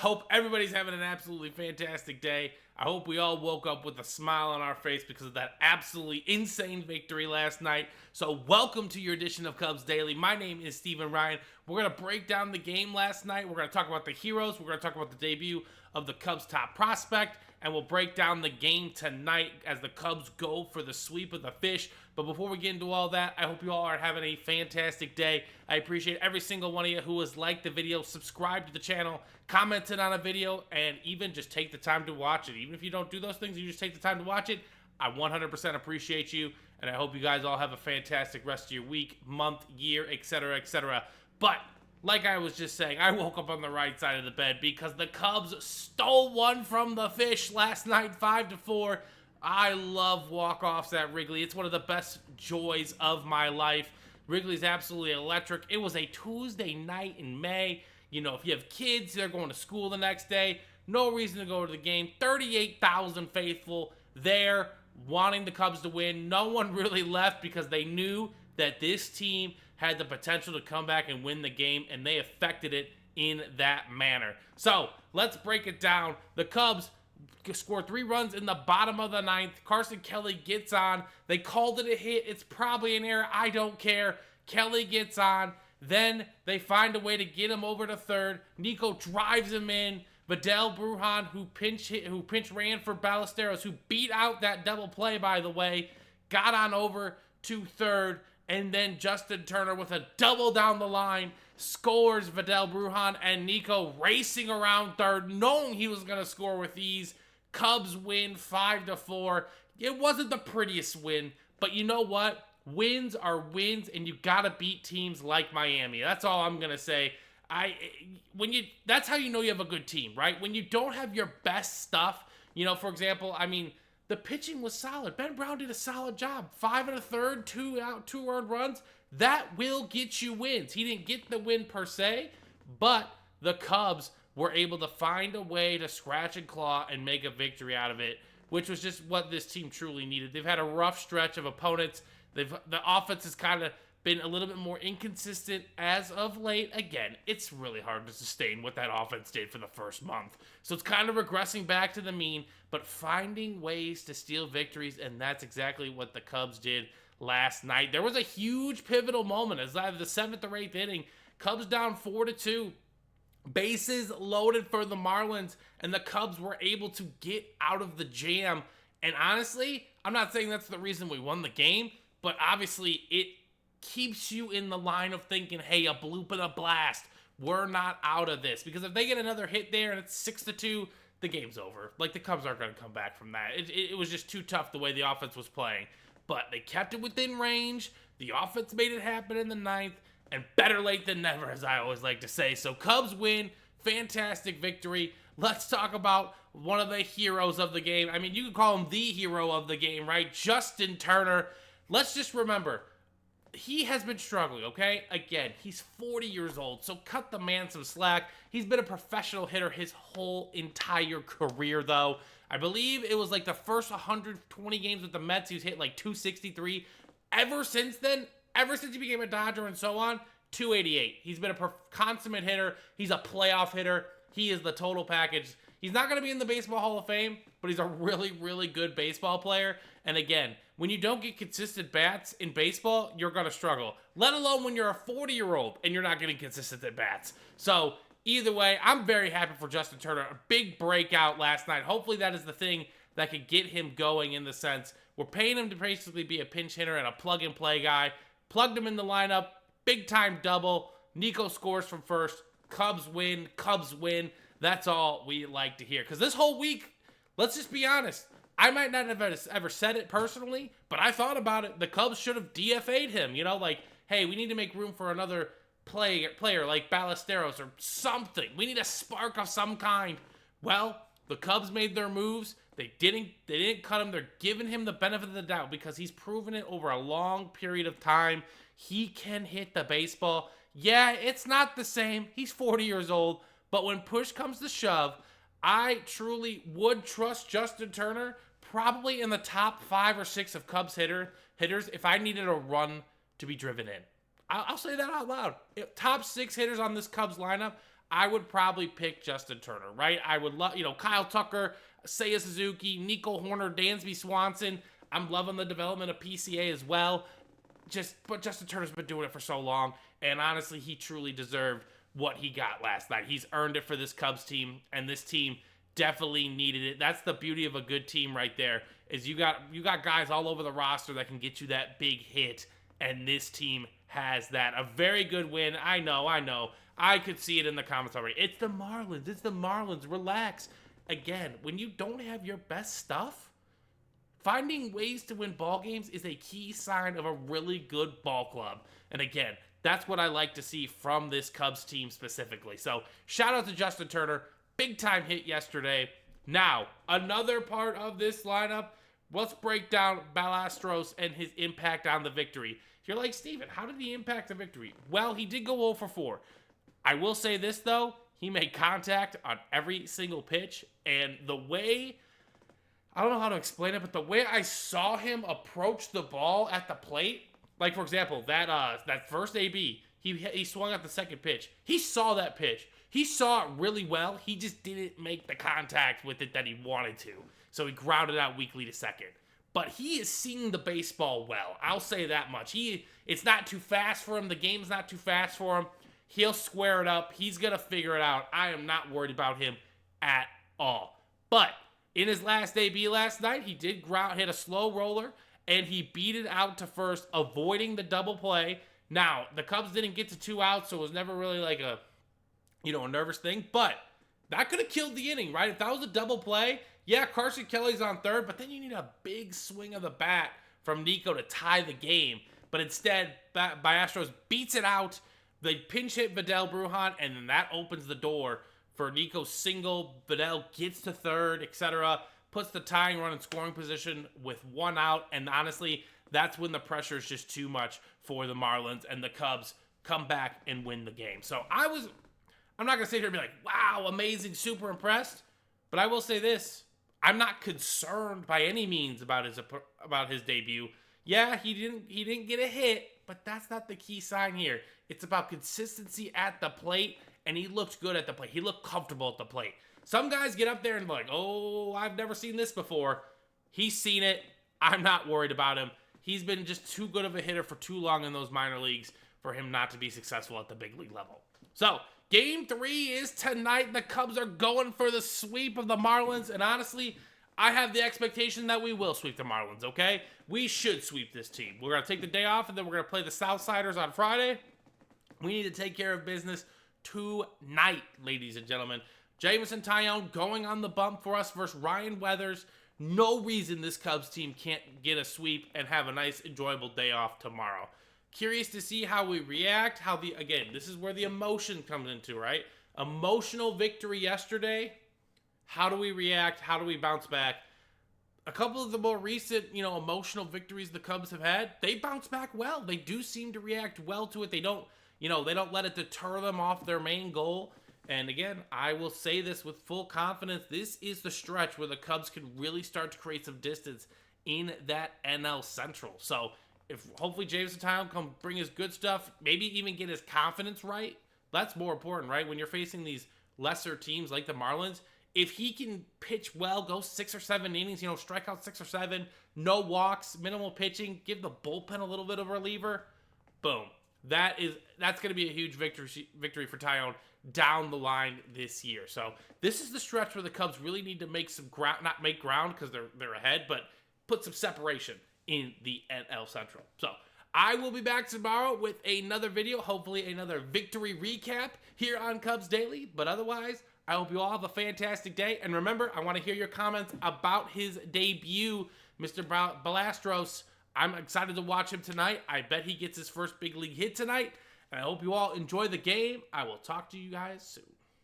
hope everybody's having an absolutely fantastic day. I hope we all woke up with a smile on our face because of that absolutely insane victory last night. So welcome to your edition of Cubs Daily. My name is Steven Ryan. We're going to break down the game last night. We're going to talk about the heroes. We're going to talk about the debut of the Cubs' top prospect. And we'll break down the game tonight as the Cubs go for the sweep of the Fish. But before we get into all that, I hope you all are having a fantastic day. I appreciate every single one of you who has liked the video, subscribed to the channel, commented on a video, and even just take the time to watch it. Even if you don't do those things, you just take the time to watch it. I 100% appreciate you, and I hope you guys all have a fantastic rest of your week, month, year, etc., etc. But like I was just saying, I woke up on the right side of the bed because the Cubs stole one from the Fish last night, 5-4. I love walk-offs at Wrigley. It's one of the best joys of my life. Wrigley's absolutely electric. It was a Tuesday night in May. You know, if you have kids, they're going to school the next day. No reason to go to the game. 38,000 faithful there wanting the Cubs to win. No one really left because they knew that this team had the potential to come back and win the game, and they affected it in that manner. So let's break it down. The Cubs scored 3 runs in the bottom of the 9th. Carson Kelly gets on. They called it a hit. It's probably an error. I don't care. Kelly gets on. Then they find a way to get him over to third. Nico drives him in. Vidal Brujan, who pinch ran for Ballesteros, who beat out that double play, by the way, got on over to third. And then Justin Turner with a double down the line scores. Vidal Brujan and Nico racing around third, knowing he was going to score with ease. Cubs win 5-4. It wasn't the prettiest win, but you know what? Wins are wins, and you got to beat teams like Miami. That's all I'm going to say. That's how you know you have a good team, right? When you don't have your best stuff, for example, the pitching was solid. Ben Brown did a solid job. 5 1/3, 2 earned runs. That will get you wins. He didn't get the win per se, but the Cubs were able to find a way to scratch and claw and make a victory out of it, which was just what this team truly needed. They've had a rough stretch of opponents. The offense has kind of been a little bit more inconsistent as of late. Again, it's really hard to sustain what that offense did for the first month. So it's kind of regressing back to the mean, but finding ways to steal victories, and that's exactly what the Cubs did last night. There was a huge pivotal moment as either the 7th or 8th inning. Cubs down 4-2. Bases loaded for the Marlins, and the Cubs were able to get out of the jam. And honestly, I'm not saying that's the reason we won the game, but obviously it keeps you in the line of thinking, hey, a bloop and a blast. We're not out of this. Because if they get another hit there and it's 6-2, the game's over. Like, the Cubs aren't going to come back from that. It was just too tough the way the offense was playing. But they kept it within range. The offense made it happen in the 9th. And better late than never, as I always like to say. So Cubs win. Fantastic victory. Let's talk about one of the heroes of the game. You could call him the hero of the game, right? Justin Turner. Let's just remember, he has been struggling, okay? Again, he's 40 years old, so cut the man some slack. He's been a professional hitter his whole entire career, though. I believe it was like the first 120 games with the Mets, he's hit like 263. Ever since then, ever since he became a Dodger and so on, 288. He's been a consummate hitter. He's a playoff hitter. He is the total package. He's not going to be in the Baseball Hall of Fame, but he's a really, really good baseball player. And again, when you don't get consistent bats in baseball, you're going to struggle. Let alone when you're a 40-year-old and you're not getting consistent at bats. So either way, I'm very happy for Justin Turner. A big breakout last night. Hopefully that is the thing that could get him going in the sense. We're paying him to basically be a pinch hitter and a plug-and-play guy. Plugged him in the lineup. Big-time double. Nico scores from first. Cubs win. Cubs win. That's all we like to hear. Because this whole week, let's just be honest, I might not have ever said it personally, but I thought about it. The Cubs should have DFA'd him. Hey, we need to make room for another player like Ballesteros or something. We need a spark of some kind. Well, the Cubs made their moves. They didn't cut him. They're giving him the benefit of the doubt because he's proven it over a long period of time. He can hit the baseball. Yeah, it's not the same. He's 40 years old. But when push comes to shove, I truly would trust Justin Turner probably in the top 5 or 6 of Cubs hitters if I needed a run to be driven in. I'll say that out loud. Top 6 hitters on this Cubs lineup, I would probably pick Justin Turner, right? I would love, Kyle Tucker, Seiya Suzuki, Nico Horner, Dansby Swanson. I'm loving the development of PCA as well. But Justin Turner's been doing it for so long, and honestly, he truly deserved what he got last night. He's earned it for this Cubs team, and this team definitely needed it. That's the beauty of a good team right there, is you got guys all over the roster that can get you that big hit, and this team has that. A very good win. I know. I could see it in the comments already. It's the Marlins. Relax. Again, when you don't have your best stuff, finding ways to win ball games is a key sign of a really good ball club. And again, that's what I like to see from this Cubs team specifically. So shout out to Justin Turner. Big time hit yesterday. Now, another part of this lineup, let's break down Ballesteros and his impact on the victory. You're like, Steven, how did he impact the victory? Well, he did go 0 for 4. I will say this, though. He made contact on every single pitch. And the way, I don't know how to explain it, but the way I saw him approach the ball at the plate, like, for example, that first AB, he swung at the second pitch. He saw that pitch. He saw it really well. He just didn't make the contact with it that he wanted to. So he grounded out weakly to second. But he is seeing the baseball well. I'll say that much. It's not too fast for him. The game's not too fast for him. He'll square it up. He's going to figure it out. I am not worried about him at all. But in his last AB last night, he did hit a slow roller, and he beat it out to first, avoiding the double play. Now, the Cubs didn't get to 2 outs, so it was never really like a nervous thing. But that could have killed the inning, right? If that was a double play, yeah, Carson Kelly's on third, but then you need a big swing of the bat from Nico to tie the game. But instead, Ballesteros beats it out. They pinch hit Vidal Brujan, and then that opens the door for Nico's single. Vidal gets to third, etc., puts the tying run in scoring position with 1 out, and honestly, that's when the pressure is just too much for the Marlins, and the Cubs come back and win the game. So I'm not going to sit here and be like, wow, amazing, super impressed, but I will say this. I'm not concerned by any means about his debut. Yeah, he didn't get a hit, but that's not the key sign here. It's about consistency at the plate, and he looked good at the plate. He looked comfortable at the plate. Some guys get up there and be like, oh, I've never seen this before. He's seen it. I'm not worried about him. He's been just too good of a hitter for too long in those minor leagues for him not to be successful at the big league level. So, Game 3 is tonight. The Cubs are going for the sweep of the Marlins, and honestly, I have the expectation that we will sweep the Marlins, okay? We should sweep this team. We're going to take the day off, and then we're going to play the Southsiders on Friday. We need to take care of business tonight, ladies and gentlemen. Jameson Taillon going on the bump for us versus Ryan Weathers. No reason this Cubs team can't get a sweep and have a nice, enjoyable day off tomorrow. Curious to see how we react. Again, this is where the emotion comes into, right? Emotional victory yesterday. How do we react? How do we bounce back? A couple of the more recent, emotional victories the Cubs have had, they bounce back well. They do seem to react well to it. They don't let it deter them off their main goal. And again, I will say this with full confidence. This is the stretch where the Cubs can really start to create some distance in that NL Central. So, if hopefully Jameson Taillon can bring his good stuff, maybe even get his confidence right, that's more important, right? When you're facing these lesser teams like the Marlins, if he can pitch well, go 6 or 7 innings, strike out 6 or 7, no walks, minimal pitching, give the bullpen a little bit of a reliever, boom. That's going to be a huge victory for Taillon down the line this year. So this is the stretch where the Cubs really need to make some ground, not make ground because they're ahead, but put some separation in the NL Central. So I will be back tomorrow with another video, hopefully another victory recap here on Cubs Daily. But otherwise, I hope you all have a fantastic day. And remember, I want to hear your comments about his debut, Mr. Ballesteros. I'm excited to watch him tonight. I bet he gets his first big league hit tonight. And I hope you all enjoy the game. I will talk to you guys soon.